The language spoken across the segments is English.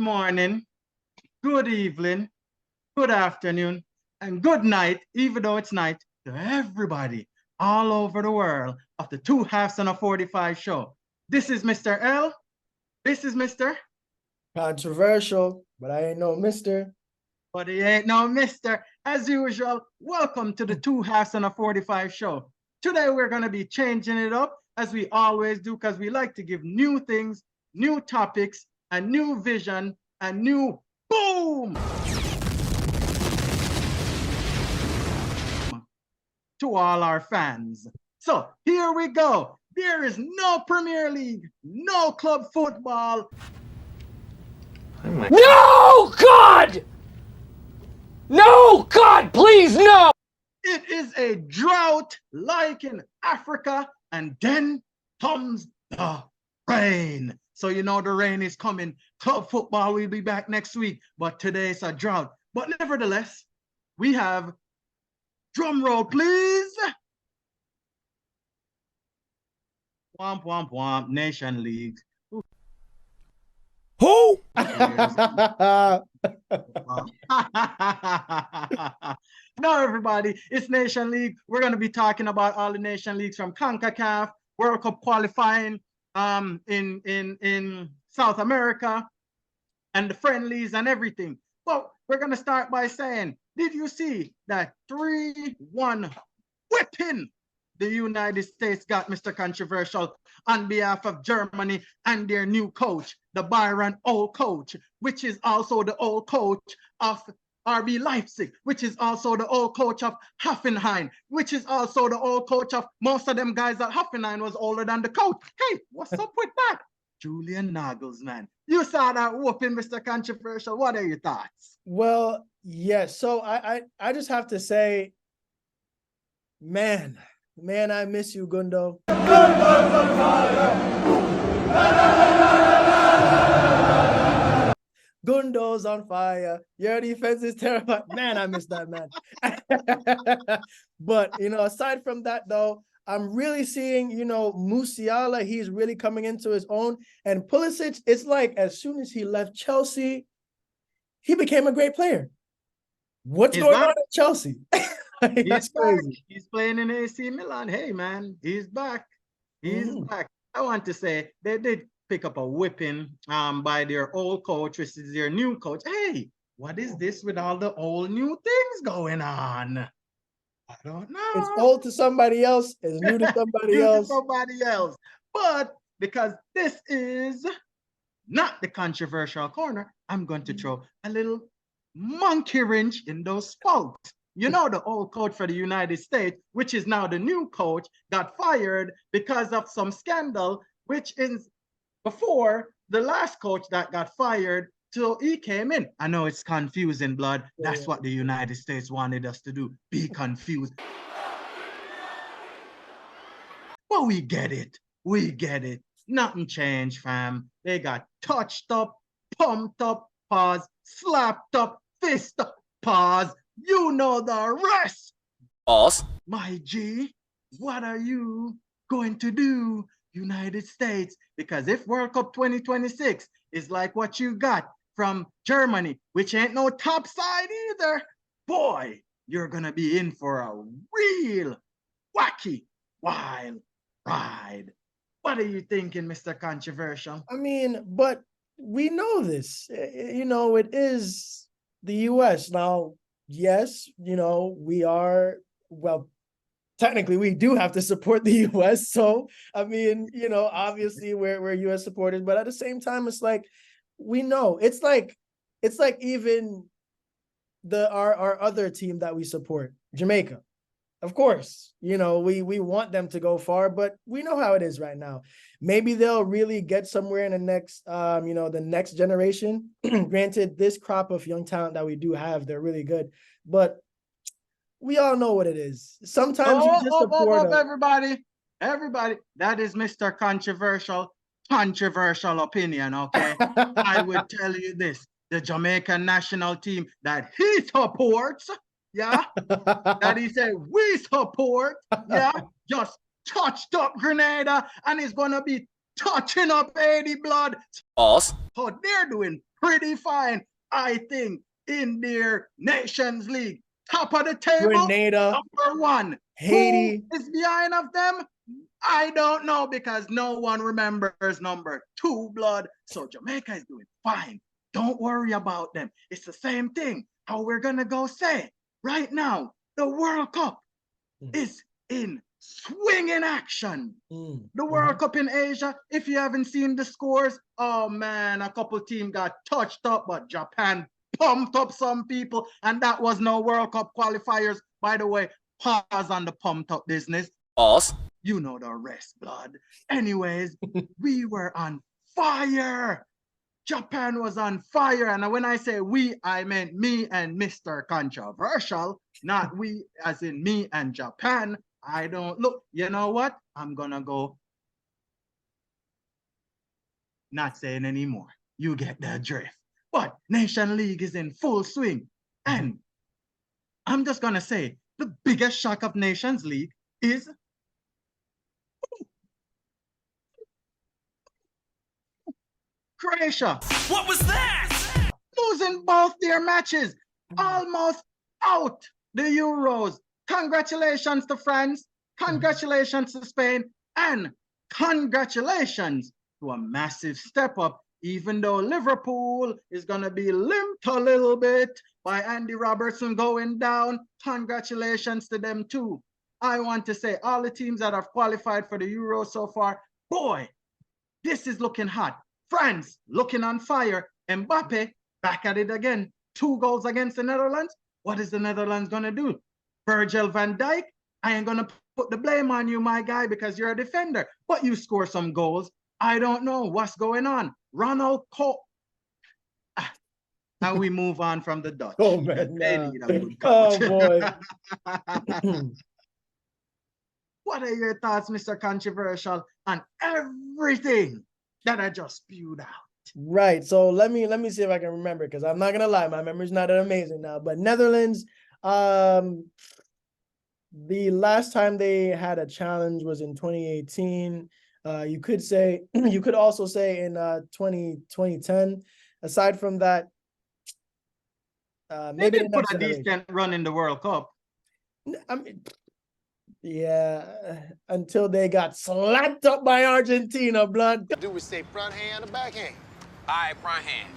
morning, good evening, good afternoon, and good night, even though it's night, to everybody all over the world of the 2 halves and a 45 show. This is Mr. L. This is Mr. Controversial, but I ain't no mister. But he ain't no mister. As usual, welcome to the 2 halves and a 45 show. Today we're going to be changing it up as we always do because we like to give new things, new topics, a new vision, a new boom to all our fans. So here we go. There is no Premier League, no club football. No, God! No, God, please, no! It is a drought like in Africa, and then comes the rain. So you know the rain is coming. Club football will be back next week, but today it's a drought. But nevertheless, we have, drum roll please. Womp, womp, womp, Nation League. Who? No, everybody, it's Nation League. We're going to be talking about all the Nation Leagues from CONCACAF, World Cup qualifying in South America, and the friendlies and everything. But we're going to start by saying, did you see that 3-1 whipping the United States got, Mr. Controversial, on behalf of Germany and their new coach, the Bayern old coach, which is also the old coach of RB Leipzig, which is also the old coach of Hoffenheim, which is also the old coach of most of them guys at Hoffenheim was older than the coach. Hey, what's up with that? Julian Nagelsmann. You saw that whooping, Mr. Controversial. What are your thoughts? Well, yes. So I just have to say, man, I miss you, Gundo. Gundo's on fire. Your defense is terrible. Man, I miss that man. But, aside from that, though, I'm really seeing, Musiala, he's really coming into his own. And Pulisic, it's like as soon as he left Chelsea, he became a great player. What's going on at Chelsea? That's crazy. He's playing in AC Milan. Hey, man, he's back. He's back. I want to say they did pick up a whipping by their old coach, which is their new coach. Hey, what is this with all the old new things going on? I don't know. It's old to somebody else. It's new to somebody else. To somebody else. But because this is not the controversial corner, I'm going to throw a little monkey wrench in those folks. You know, the old coach for the United States, which is now the new coach, got fired because of some scandal, which is before the last coach that got fired. So he came in. I know it's confusing, blood. That's what the United States wanted us to do. Be confused. But we get it. We get it. Nothing changed, fam. They got touched up, pumped up, pause, slapped up, fist up, pause. You know the rest. Boss. My G, what are you going to do, United States? Because if World Cup 2026 is like what you got from Germany, which ain't no top side either, boy, you're going to be in for a real wacky, wild ride. What are you thinking, Mr. Controversial? I mean, but we know this. It is the U.S. Now, yes, we are, well, technically we do have to support the U.S. So, I mean, obviously we're U.S. supporters, but at the same time, it's like, we know it's like even our other team that we support, Jamaica. Of course, we want them to go far, but we know how it is right now. Maybe they'll really get somewhere in the next, the next generation. Granted, this crop of young talent that we do have, they're really good, but we all know what it is. Sometimes you just support everybody. That is Mr. Controversial opinion, okay? I would tell you this. The Jamaican national team that he supports, yeah, that he said we support, yeah, just touched up Grenada and is going to be touching up 80 blood. Boss. So they're doing pretty fine, I think, in their Nations League. Top of the table, Grenada, number one. Haiti. Who is behind of them? I don't know, because no one remembers number 2 blood. So Jamaica is doing fine. Don't worry about them. It's the same thing. How we're going to go say right now, the World Cup is in swinging action. The World Cup in Asia, if you haven't seen the scores, oh man, a couple teams got touched up, but Japan pumped up some people, and that was no World Cup qualifiers. By the way, pause on the pumped up business. False. You know the rest, blood. Anyways, we were on fire. Japan was on fire. And when I say we, I meant me and Mr. Controversial, not we as in me and Japan. I don't look, you know what? I'm gonna go not saying anymore. You get the drift. But Nation League is in full swing. And I'm just gonna say the biggest shock of Nations League is Croatia. What was that? Losing both their matches. Almost out the Euros. Congratulations to France. Congratulations to Spain. And congratulations to a massive step up, even though Liverpool is going to be limped a little bit by Andy Robertson going down. Congratulations to them too. I want to say all the teams that have qualified for the Euro so far, boy, this is looking hot. France looking on fire. Mbappe back at it again. 2 goals against the Netherlands. What is the Netherlands going to do? Virgil van Dijk, I ain't going to put the blame on you, my guy, because you're a defender. But you score some goals. I don't know what's going on. Ronald Koeman. And we move on from the Dutch. Oh, man. They need a good coach. Oh, boy. What are your thoughts, Mr. Controversial, on everything that I just spewed out? Right. So let me see if I can remember, because I'm not gonna lie, my memory's not that amazing now. But Netherlands, the last time they had a challenge was in 2018. You could also say in 2010. Aside from that, They maybe did the put next a generation. decent run in the World Cup. I mean, yeah, until they got slapped up by Argentina, blood. Do we say front hand or back hand? All right, front hand.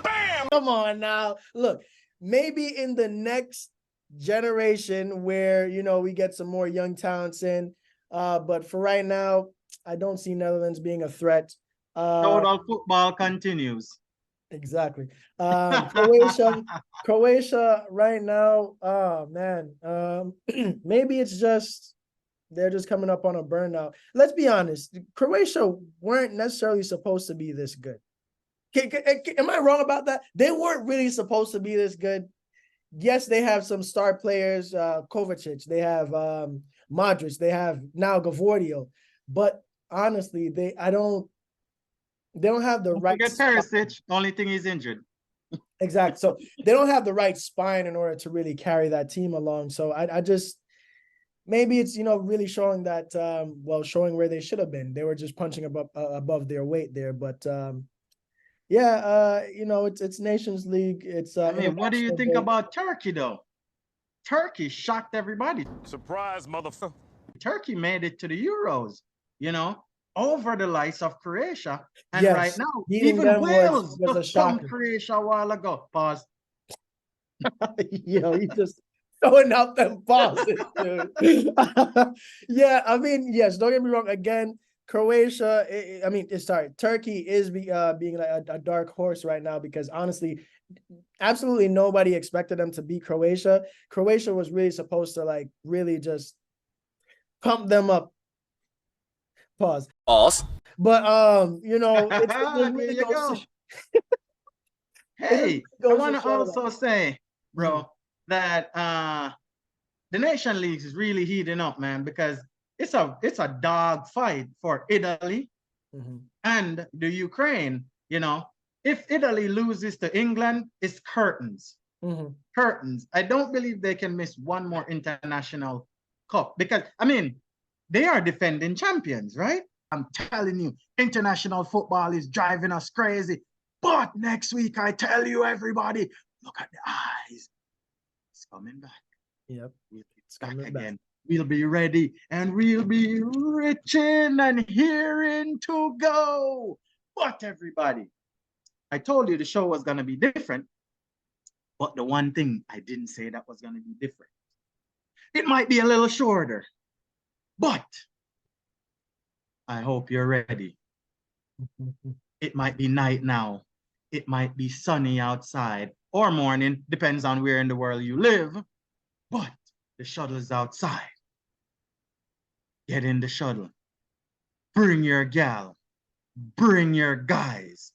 Bam! Come on now. Look, maybe in the next generation where, we get some more young talents in. But for right now, I don't see Netherlands being a threat. Total football continues. Exactly. Croatia right now, oh man. Maybe it's just they're just coming up on a burnout. Let's be honest, Croatia weren't necessarily supposed to be this good. Am I wrong about that? They weren't really supposed to be this good. Yes, they have some star players, Kovacic, they have Modric, they have now Gavordio, but honestly, they don't have the right. Forget Perisic, only thing he's injured. Exactly. So they don't have the right spine in order to really carry that team along. So I just, maybe it's, really showing that, showing where they should have been. They were just punching above their weight there. But it's Nations League. It's what do you think about Turkey though? Turkey shocked everybody. Surprise, motherfucker. Turkey made it to the Euros, over the likes of Croatia. And Yes, right now, beating even them Wales was a just thumped shocker. Croatia a while ago. Pause. He just throwing out them pauses, dude. Yeah, I mean, yes, don't get me wrong. Again, Croatia, Turkey is being like a dark horse right now, because honestly, absolutely nobody expected them to beat Croatia. Croatia was really supposed to really just pump them up. Pause. False. But it just really There you goes go. Hey, I goes want to to show also say, bro, that the Nation League is really heating up, man, because it's a dog fight for Italy and the Ukraine. If Italy loses to England, it's curtains. Curtains. I don't believe they can miss one more international cup, because they are defending champions, right? I'm telling you, international football is driving us crazy. But next week, I tell you, everybody, look at the eyes. It's coming back. Yep. We'll be It's back coming again. back. We'll be ready and we'll be reaching and hearing to go. But everybody, I told you the show was going to be different. But the one thing I didn't say that was going to be different. It might be a little shorter, but I hope you're ready. It might be night now. It might be sunny outside or morning, depends on where in the world you live. But the shuttle's outside. Get in the shuttle. Bring your gal. Bring your guys.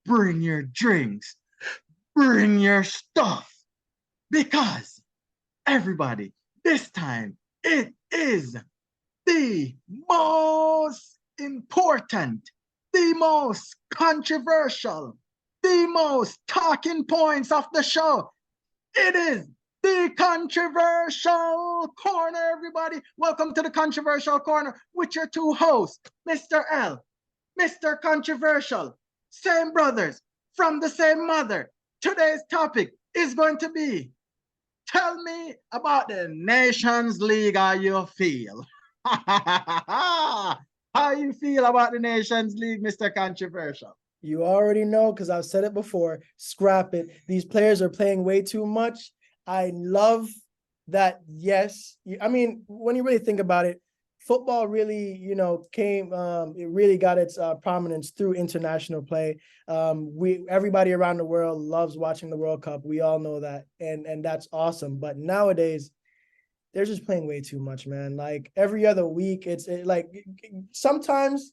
Bring your drinks. Bring your stuff. Because everybody, this time it is the most important, the most controversial, the most talking points of the show. It is the controversial corner, everybody. Welcome to the controversial corner with your two hosts, Mr. L, Mr. Controversial, same brothers from the same mother. Today's topic is going to be, tell me about the Nations League, how you feel. How you feel about the Nations League, Mr. Controversial? You already know, because I've said it before, scrap it. These players are playing way too much. I love that, yes. I mean, when you really think about it, football really, came, it really got its prominence through international play. Everybody around the world loves watching the World Cup. We all know that, and that's awesome. But nowadays, they're just playing way too much, man. Like every other week, it's sometimes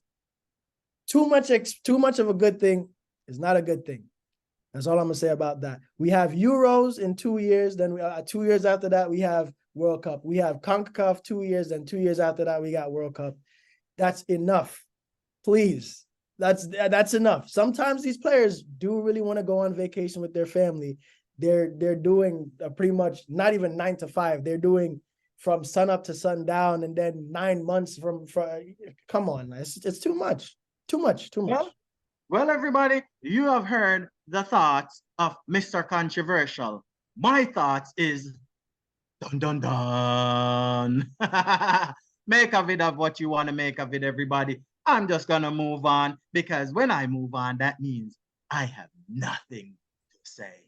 too much of a good thing is not a good thing. That's all I'm gonna say about that. We have Euros in 2 years, then 2 years after that we have World Cup. We have CONCACAF 2 years, then 2 years after that we got World Cup. That's enough, please. That's enough. Sometimes these players do really want to go on vacation with their family. They're doing pretty much not even 9 to 5. They're doing from sun up to sundown, and then 9 months from come on, it's too much. Too much. Well, everybody, you have heard the thoughts of Mr. Controversial. My thoughts is, dun dun dun. Make of it of what you want to make of it, everybody. I'm just going to move on, because when I move on, that means I have nothing to say.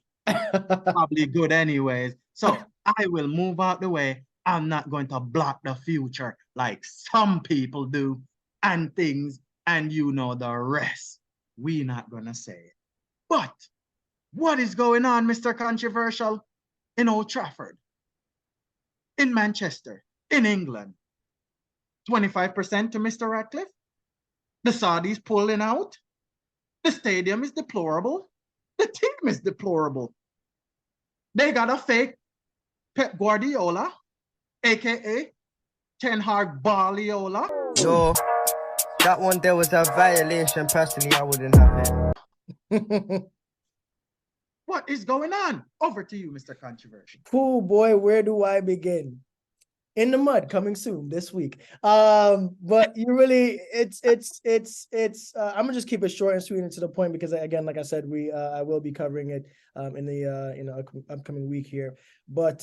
Probably good anyways. So I will move out the way. I'm not going to block the future like some people do and things, and you know the rest. We're not going to say it. But what is going on, Mr. Controversial, in Old Trafford, in Manchester, in England? 25% to Mr. Ratcliffe? The Saudis pulling out? The stadium is deplorable? The team is deplorable. They got a fake Pep Guardiola, aka Ten Hag Barliola. Yo, that one there was a violation. Personally, I wouldn't have it. What is going on? Over to you, Mr. Controversial. Cool boy, where do I begin? In the Mud, coming soon this week. But you really, it's I'm gonna just keep it short and sweet and to the point, because again, like I said, I will be covering it in the upcoming week here. But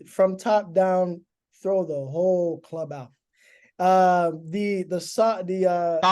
from top down, throw the whole club out. Sounds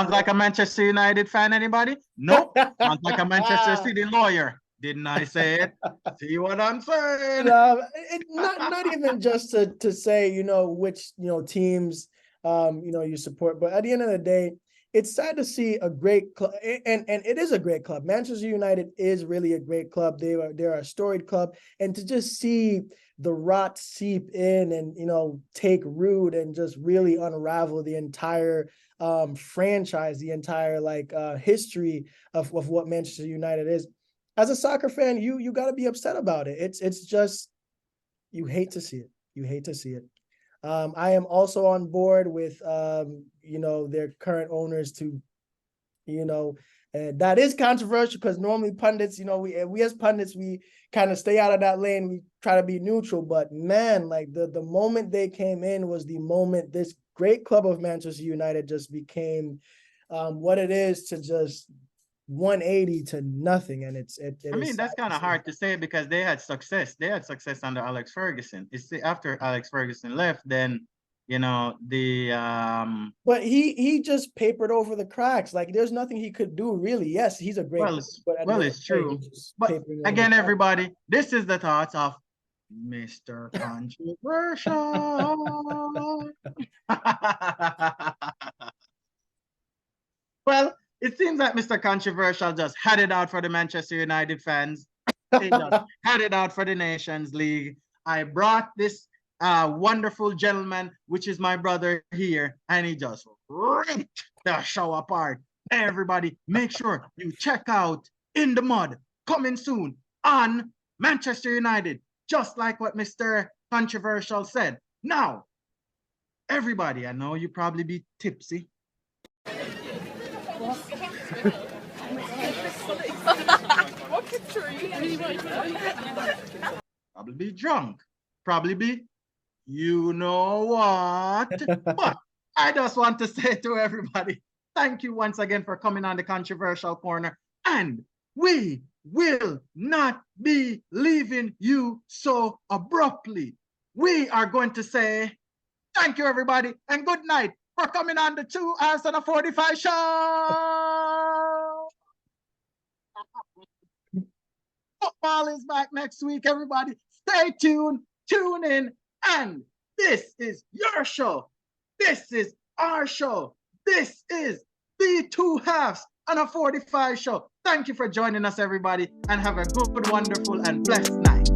like a Manchester United fan, anybody? Nope. Sounds like a Manchester City lawyer. Didn't I say it? See what I'm saying? Not even just to say, which, teams, you support, but at the end of the day, it's sad to see a great club, and it is a great club. Manchester United is really a great club. They're a storied club, and to just see the rot seep in and, take root and just really unravel the entire franchise, the entire history of what Manchester United is. As a soccer fan, you got to be upset about it. It's just, you hate to see it. You hate to see it. I am also on board with, their current owners to, And that is controversial because normally pundits, we as pundits, we kind of stay out of that lane. We try to be neutral. But man, like the moment they came in was the moment this great club of Manchester United just became what it is to just 180 to nothing. And I mean, that's kind of hard to say because they had success. They had success under Alex Ferguson. It's after Alex Ferguson left, then but he just papered over the cracks. Like there's nothing he could do really. Yes, he's a great well, it's true. But again, everybody, this is the thoughts of Mr. Controversial. Well, it seems like Mr. Controversial just had it out for the Manchester United fans. He just had it out for the Nations League. I brought this wonderful gentleman, which is my brother here, and he just ripped the show apart. Everybody, make sure you check out In the Mud, coming soon on Manchester United, just like what Mr. Controversial said. Now, everybody, I know you probably be tipsy. Probably be drunk. Probably be you know what. But I just want to say to everybody, thank you once again for coming on the Controversial Corner. And we will not be leaving you so abruptly. We are going to say thank you, everybody, and good night for coming on the 2 hours and a 45 show. Football is back next week, everybody. Stay tuned, tune in, and this is your show. This is our show. This is the 2 halves and a 45 show. Thank you for joining us, everybody, and have a good, wonderful, and blessed night.